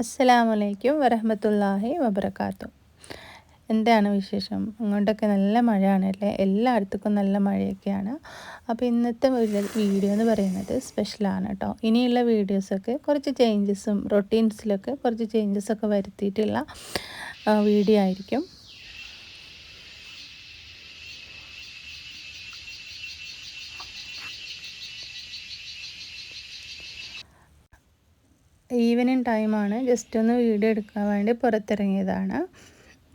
അസ്സലാമലൈക്കും വറഹ്മത്തുള്ളാഹി വബറകാതുഹു. എന്താണ് വിശേഷം? അങ്ങോട്ടൊക്കെ നല്ല മഴയാണല്ലേ? എല്ലായിടത്തും നല്ല മഴയൊക്കെയാണ്. അപ്പോൾ ഇന്നത്തെ വീഡിയോ എന്ന് പറയുന്നത് സ്പെഷ്യലാണ് കേട്ടോ. ഇനിയുള്ള വീഡിയോസൊക്കെ കുറച്ച് ചേഞ്ചസും റൊട്ടീൻസിലൊക്കെ കുറച്ച് ചേഞ്ചസൊക്കെ വരുത്തിയിട്ടുള്ള വീഡിയോ ആയിരിക്കും. ഈവനിങ് ടൈമാണ്. ജസ്റ്റ് ഒന്ന് വീഡിയോ എടുക്കാൻ വേണ്ടി പുറത്തിറങ്ങിയതാണ്.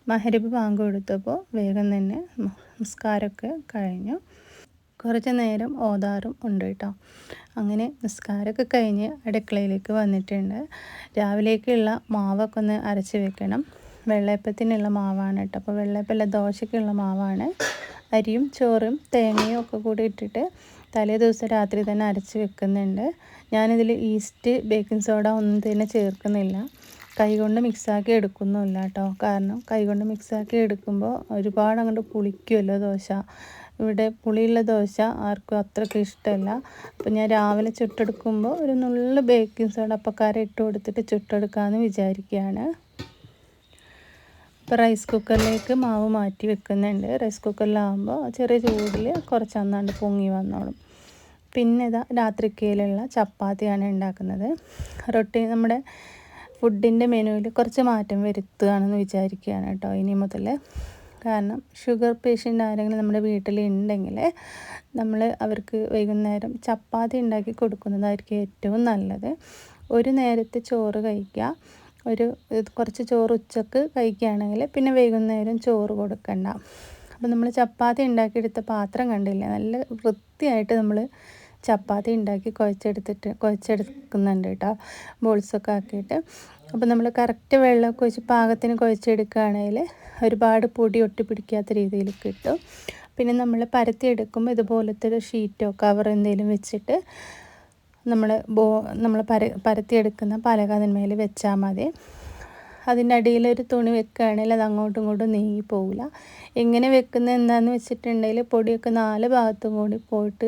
മഗ്‌രിബ് ബാങ്ക് കൊടുത്തപ്പോൾ വേഗം തന്നെ നിസ്കാരമൊക്കെ കഴിഞ്ഞു. കുറച്ച് നേരം ഓതാറും ഉണ്ട് കേട്ടോ. അങ്ങനെ നിസ്കാരമൊക്കെ കഴിഞ്ഞ് അടുക്കളയിലേക്ക് വന്നിട്ടുണ്ട്. രാവിലേക്കുള്ള മാവൊക്കെ ഒന്ന് അരച്ച് വെക്കണം. വെള്ളയപ്പത്തിനുള്ള മാവാണ് കേട്ടോ. അപ്പോൾ വെള്ളയപ്പമല്ല, ദോശയ്ക്കുള്ള മാവാണ്. അരിയും ചോറും തേങ്ങയും ഒക്കെ കൂടി ഇട്ടിട്ട് തലേ ദിവസം രാത്രി തന്നെ അരച്ച് വെക്കുന്നുണ്ട്. ഞാനിതിൽ ഈസ്റ്റ്, ബേക്കിംഗ് സോഡ ഒന്നും തന്നെ ചേർക്കുന്നില്ല. കൈകൊണ്ട് മിക്സാക്കി എടുക്കുന്നുമില്ല കേട്ടോ. കാരണം കൈകൊണ്ട് മിക്സാക്കി എടുക്കുമ്പോൾ ഒരുപാട് അങ്ങോട്ട് പുളിക്കുമല്ലോ ദോശ. ഇവിടെ പുളിയുള്ള ദോശ ആർക്കും അത്രയ്ക്ക് ഇഷ്ടമല്ല. അപ്പോൾ ഞാൻ രാവിലെ ചുട്ടെടുക്കുമ്പോൾ ഒരു നുള്ളു ബേക്കിംഗ് സോഡ അപ്പക്കാരം ഇട്ട് കൊടുത്തിട്ട് ചുട്ടെടുക്കാമെന്ന് വിചാരിക്കുകയാണ്. ഇപ്പോൾ റൈസ് കുക്കറിലേക്ക് മാവ് മാറ്റി വെക്കുന്നുണ്ട്. റൈസ് കുക്കറിലാകുമ്പോൾ ചെറിയ ചൂടിൽ കുറച്ച് അന്നാണ്ട് പൊങ്ങി വന്നോളും. പിന്നെ ഇതാ രാത്രിക്കയിലുള്ള ചപ്പാത്തിയാണ് ഉണ്ടാക്കുന്നത്. നമ്മുടെ ഫുഡിൻ്റെ മെനുവിൽ കുറച്ച് മാറ്റം വരുത്തുകയാണെന്ന് വിചാരിക്കുകയാണ് കേട്ടോ ഇനി മുതൽ. കാരണം ഷുഗർ പേഷ്യൻ്റ് ആരെങ്കിലും നമ്മുടെ വീട്ടിലുണ്ടെങ്കിൽ നമ്മൾ അവർക്ക് വൈകുന്നേരം ചപ്പാത്തി ഉണ്ടാക്കി കൊടുക്കുന്നതായിരിക്കും ഏറ്റവും നല്ലത്. ഒരു നേരത്തെ ചോറ് കഴിക്കുക. കുറച്ച് ചോറ് ഉച്ചക്ക് കഴിക്കുകയാണെങ്കിൽ പിന്നെ വൈകുന്നേരം ചോറ് കൊടുക്കണ്ട. അപ്പോൾ നമ്മൾ ചപ്പാത്തി ഉണ്ടാക്കിയെടുത്ത പാത്രം കണ്ടില്ലേ, നല്ല വൃത്തിയായിട്ട് നമ്മൾ ചപ്പാത്തി ഉണ്ടാക്കി കുഴച്ചെടുക്കുന്നുണ്ട് കേട്ടോ, ബോൾസൊക്കെ ആക്കിയിട്ട്. അപ്പോൾ നമ്മൾ കറക്റ്റ് വെള്ളമൊക്കെ ഒഴിച്ച് പാകത്തിന് കുഴച്ചെടുക്കുകയാണെങ്കിൽ ഒരുപാട് പൊടി ഒട്ടിപ്പിടിക്കാത്ത രീതിയിൽ കിട്ടും. പിന്നെ നമ്മൾ പരത്തിയെടുക്കുമ്പോൾ ഇതുപോലത്തെ ഒരു ഷീറ്റോ കവർ എന്തെങ്കിലും വെച്ചിട്ട് നമ്മൾ പരത്തിയെടുക്കുന്ന പലക അതിന്മേൽ വെച്ചാൽ മതി. അതിൻ്റെ അടിയിലൊരു തുണി വെക്കുകയാണെങ്കിൽ അത് അങ്ങോട്ടും ഇങ്ങോട്ടും നീങ്ങി പോകില്ല. എങ്ങനെ വെക്കുന്നത് എന്താണെന്ന് വെച്ചിട്ടുണ്ടെങ്കിൽ പൊടിയൊക്കെ 4 ഭാഗത്തും കൂടി പോയിട്ട്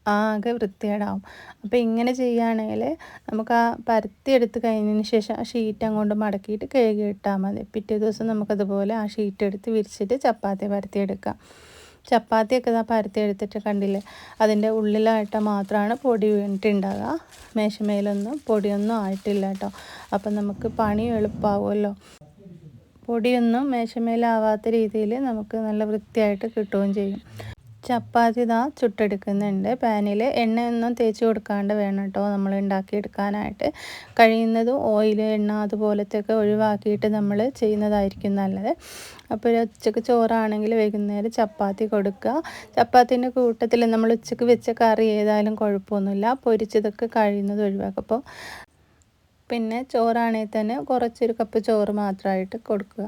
ആകെ വൃത്തികേടാവും. അപ്പോൾ ഇങ്ങനെ ചെയ്യുകയാണെങ്കിൽ നമുക്ക് ആ പരത്തിയെടുത്ത് കഴിഞ്ഞതിന് ശേഷം ആ ഷീറ്റ് അങ്ങോട്ട് മടക്കിയിട്ട് കഴുകി ഇട്ടാൽ മതി. പിറ്റേ ദിവസം നമുക്കതുപോലെ ആ ഷീറ്റ് എടുത്ത് വിരിച്ചിട്ട് ചപ്പാത്തി പരത്തിയെടുക്കാം. ചപ്പാത്തിയൊക്കെ പരത്തിയെടുത്തിട്ട് കണ്ടില്ലേ, അതിൻ്റെ ഉള്ളിലായിട്ട് മാത്രമാണ് പൊടി വീണിട്ടുണ്ടാകുക. മേശമേലൊന്നും പൊടിയൊന്നും ആയിട്ടില്ല കേട്ടോ. അപ്പം നമുക്ക് പണി എളുപ്പമാവുമല്ലോ. പൊടിയൊന്നും മേശമേലാവാത്ത രീതിയിൽ നമുക്ക് നല്ല വൃത്തിയായിട്ട് കിട്ടുകയും ചെയ്യും. ചപ്പാത്തി ചുട്ടെടുക്കുന്നുണ്ട്. പാനിൽ എണ്ണയൊന്നും തേച്ച് കൊടുക്കാണ്ട് വേണം കേട്ടോ നമ്മൾ ഉണ്ടാക്കിയെടുക്കാനായിട്ട്. കഴിയുന്നതും ഓയിൽ, എണ്ണ അതുപോലത്തെയൊക്കെ ഒഴിവാക്കിയിട്ട് നമ്മൾ ചെയ്യുന്നതായിരിക്കും നല്ലത്. അപ്പോൾ ഉച്ചക്ക് ചോറാണെങ്കിൽ വൈകുന്നേരം ചപ്പാത്തി കൊടുക്കുക. ചപ്പാത്തിൻ്റെ കൂട്ടത്തിൽ നമ്മൾ ഉച്ചക്ക് വെച്ച കറി ഏതായാലും കുഴപ്പമൊന്നുമില്ല. പൊരിച്ചതൊക്കെ കഴിയുന്നത് ഒഴിവാക്കുക. അപ്പോൾ പിന്നെ ചോറാണെങ്കിൽ തന്നെ കുറച്ചൊരു കപ്പ് ചോറ് മാത്രമായിട്ട് കൊടുക്കുക.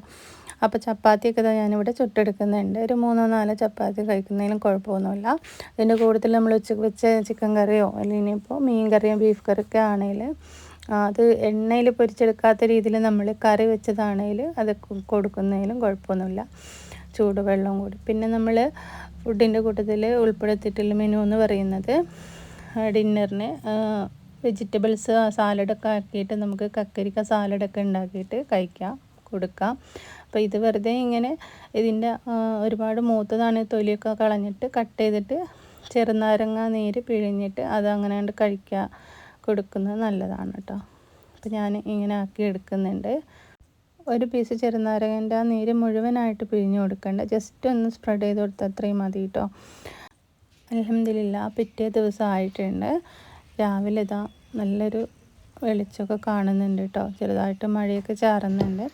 അപ്പോൾ ചപ്പാത്തിയൊക്കെ ഞാനിവിടെ ചുട്ടെടുക്കുന്നുണ്ട്. ഒരു 3-4 ചപ്പാത്തി കഴിക്കുന്നതിലും കുഴപ്പമൊന്നുമില്ല. അതിൻ്റെ കൂട്ടത്തിൽ നമ്മൾ ഉച്ചക്ക് വെച്ച ചിക്കൻ കറിയോ അല്ലെങ്കിൽ ഇനിയിപ്പോൾ മീൻ കറിയോ ബീഫ് കറിയൊക്കെ ആണെങ്കിൽ അത് എണ്ണയിൽ പൊരിച്ചെടുക്കാത്ത രീതിയിൽ നമ്മൾ കറി വെച്ചതാണെങ്കിൽ അത് കൊടുക്കുന്നതിലും കുഴപ്പമൊന്നുമില്ല. ചൂടുവെള്ളം കൂടി. പിന്നെ നമ്മൾ ഫുഡിൻ്റെ കൂട്ടത്തിൽ ഉൾപ്പെടുത്തിയിട്ടുള്ള മെനു എന്ന് പറയുന്നത് ഡിന്നറിന് വെജിറ്റബിൾസ് സാലഡൊക്കെ ആക്കിയിട്ട് നമുക്ക് കക്കരിക്ക സാലഡൊക്കെ ഉണ്ടാക്കിയിട്ട് കൊടുക്കാം. അപ്പോൾ ഇത് വെറുതെ ഇങ്ങനെ ഇതിൻ്റെ ഒരുപാട് മൂത്തതാണ്, തൊലിയൊക്കെ കളഞ്ഞിട്ട് കട്ട് ചെയ്തിട്ട് ചെറുനാരങ്ങ നീര് പിഴിഞ്ഞിട്ട് അത് അങ്ങനെ കൊടുക്കുന്നത് നല്ലതാണ് കേട്ടോ. അപ്പോൾ ഞാൻ ഇങ്ങനെ ആക്കി എടുക്കുന്നുണ്ട്. ഒരു പീസ് ചെറുനാരങ്ങൻ്റെ ആ നീര് മുഴുവനായിട്ട് പിഴിഞ്ഞ് കൊടുക്കണ്ട, ജസ്റ്റ് ഒന്ന് സ്പ്രെഡ് ചെയ്ത് കൊടുത്താൽ അത്രയും മതി കേട്ടോ. അൽഹംദുലില്ലാ പിറ്റേ ദിവസം ആയിട്ടുണ്ട്. രാവിലെ നല്ലൊരു വെളിച്ചമൊക്കെ കാണുന്നുണ്ട് കേട്ടോ. ചെറുതായിട്ട് മഴയൊക്കെ ചാറുന്നുണ്ട്.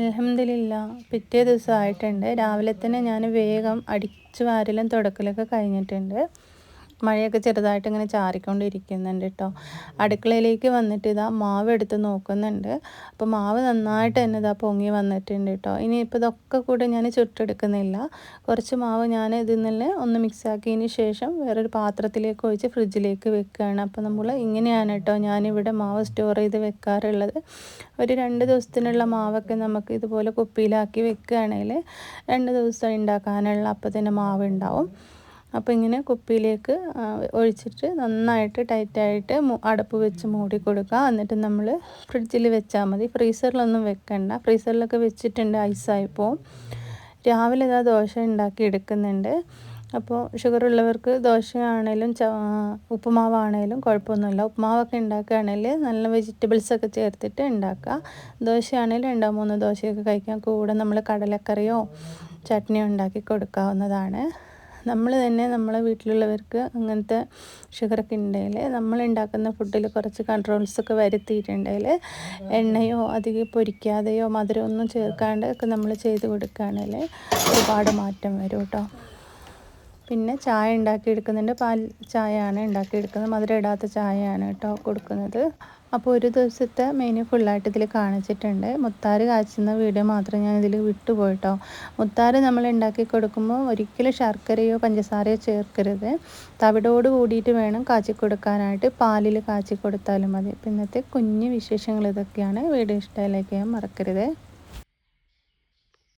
അൽഹംദുലില്ലാ പിറ്റേ ദിവസം ആയിട്ടുണ്ട്. രാവിലെ തന്നെ ഞാൻ വേഗം അടിച്ചു വാരലും തുടക്കലൊക്കെ കഴിഞ്ഞിട്ടുണ്ട്. മഴയൊക്കെ ചെറുതായിട്ട് ഇങ്ങനെ ചാറിക്കൊണ്ടിരിക്കുന്നുണ്ട് കേട്ടോ. അടുക്കളയിലേക്ക് വന്നിട്ട് ഇതാ മാവ് എടുത്ത് നോക്കുന്നുണ്ട്. അപ്പോൾ മാവ് നന്നായിട്ട് തന്നെ ഇതാ പൊങ്ങി വന്നിട്ടുണ്ട് കേട്ടോ. ഇനിയിപ്പോൾ ഇതൊക്കെ കൂടെ ഞാൻ ചുട്ടെടുക്കുന്നില്ല. കുറച്ച് മാവ് ഞാൻ ഇതിൽ നിന്ന് ഒന്ന് മിക്സാക്കിയതിന് ശേഷം വേറൊരു പാത്രത്തിലേക്ക് ഒഴിച്ച് ഫ്രിഡ്ജിലേക്ക് വെക്കുകയാണ്. അപ്പോൾ നമ്മൾ ഇങ്ങനെയാണ് കേട്ടോ ഞാനിവിടെ മാവ് സ്റ്റോർ ചെയ്ത് വെക്കാറുള്ളത്. ഒരു 2 ദിവസത്തിനുള്ള മാവൊക്കെ നമുക്ക് ഇതുപോലെ കുപ്പിയിലാക്കി വെക്കുകയാണെങ്കിൽ 2 ദിവസം ഉണ്ടാക്കാനുള്ള അപ്പോൾ തന്നെ മാവ് ഉണ്ടാവും. അപ്പോൾ ഇങ്ങനെ കുപ്പിയിലേക്ക് ഒഴിച്ചിട്ട് നന്നായിട്ട് ടൈറ്റായിട്ട് അടപ്പ് വെച്ച് മൂടി കൊടുക്കുക. എന്നിട്ട് നമ്മൾ ഫ്രിഡ്ജിൽ വെച്ചാൽ മതി. ഫ്രീസറിലൊന്നും വെക്കണ്ട. ഫ്രീസറിലൊക്കെ വെച്ചിട്ടുണ്ട് ഐസായി പോവും. രാവിലെ ഇതാ ദോശ ഉണ്ടാക്കി എടുക്കുന്നുണ്ട്. അപ്പോൾ ഷുഗറുള്ളവർക്ക് ദോശയാണേലും ഉപ്പുമാവാണേലും കുഴപ്പമൊന്നുമില്ല. ഉപ്പുമാവൊക്കെ ഉണ്ടാക്കുകയാണെങ്കിൽ നല്ല വെജിറ്റബിൾസൊക്കെ ചേർത്തിട്ട് ഉണ്ടാക്കുക. ദോശയാണെങ്കിൽ 2-3 ദോശയൊക്കെ കഴിക്കാൻ കൂടെ നമ്മൾ കടലക്കറിയോ ചട്നിയോ ഉണ്ടാക്കി കൊടുക്കാവുന്നതാണ്. നമ്മൾ തന്നെ നമ്മളെ വീട്ടിലുള്ളവർക്ക് അങ്ങനത്തെ ഷുഗറൊക്കെ ഉണ്ടെങ്കിൽ നമ്മൾ ഉണ്ടാക്കുന്ന ഫുഡിൽ കുറച്ച് കൺട്രോൾസൊക്കെ വരുത്തിയിട്ടുണ്ടെങ്കിൽ എണ്ണയോ അധികം പൊരിക്കാതെയോ മധുരമൊന്നും ചേർക്കാണ്ട് ഒക്കെ നമ്മൾ ചെയ്ത് കൊടുക്കുകയാണെങ്കിൽ ഒരുപാട് മാറ്റം വരും കേട്ടോ. പിന്നെ ചായ ഉണ്ടാക്കിയെടുക്കുന്നുണ്ട്. പാൽ ചായയാണ് ഉണ്ടാക്കിയെടുക്കുന്നത്. മധുരം ഇടാത്ത ചായയാണ് കേട്ടോ കൊടുക്കുന്നത്. അപ്പോൾ ഒരു ദിവസത്തെ മെനു ഫുള്ളായിട്ട് ഇതിൽ കാണിച്ചിട്ടുണ്ട്. മുത്താറ് കാച്ചുന്ന വീഡിയോ മാത്രം ഞാൻ ഇതിൽ വിട്ടുപോയിട്ടോ. മുത്താറ് നമ്മൾ ഉണ്ടാക്കി കൊടുക്കുമ്പോൾ ഒരിക്കലും ശർക്കരയോ പഞ്ചസാരയോ ചേർക്കരുത്. തവിടോട് കൂടിയിട്ട് വേണം കാച്ചി കൊടുക്കാനായിട്ട്. പാലിൽ കാച്ചി കൊടുത്താലും മതി. അപ്പോൾ ഇന്നത്തെ കുഞ്ഞു വിശേഷങ്ങൾ ഇതൊക്കെയാണ്. വീഡിയോ ഇഷ്ടമായി ലൈക്ക് ചെയ്യാൻ മറക്കരുത്.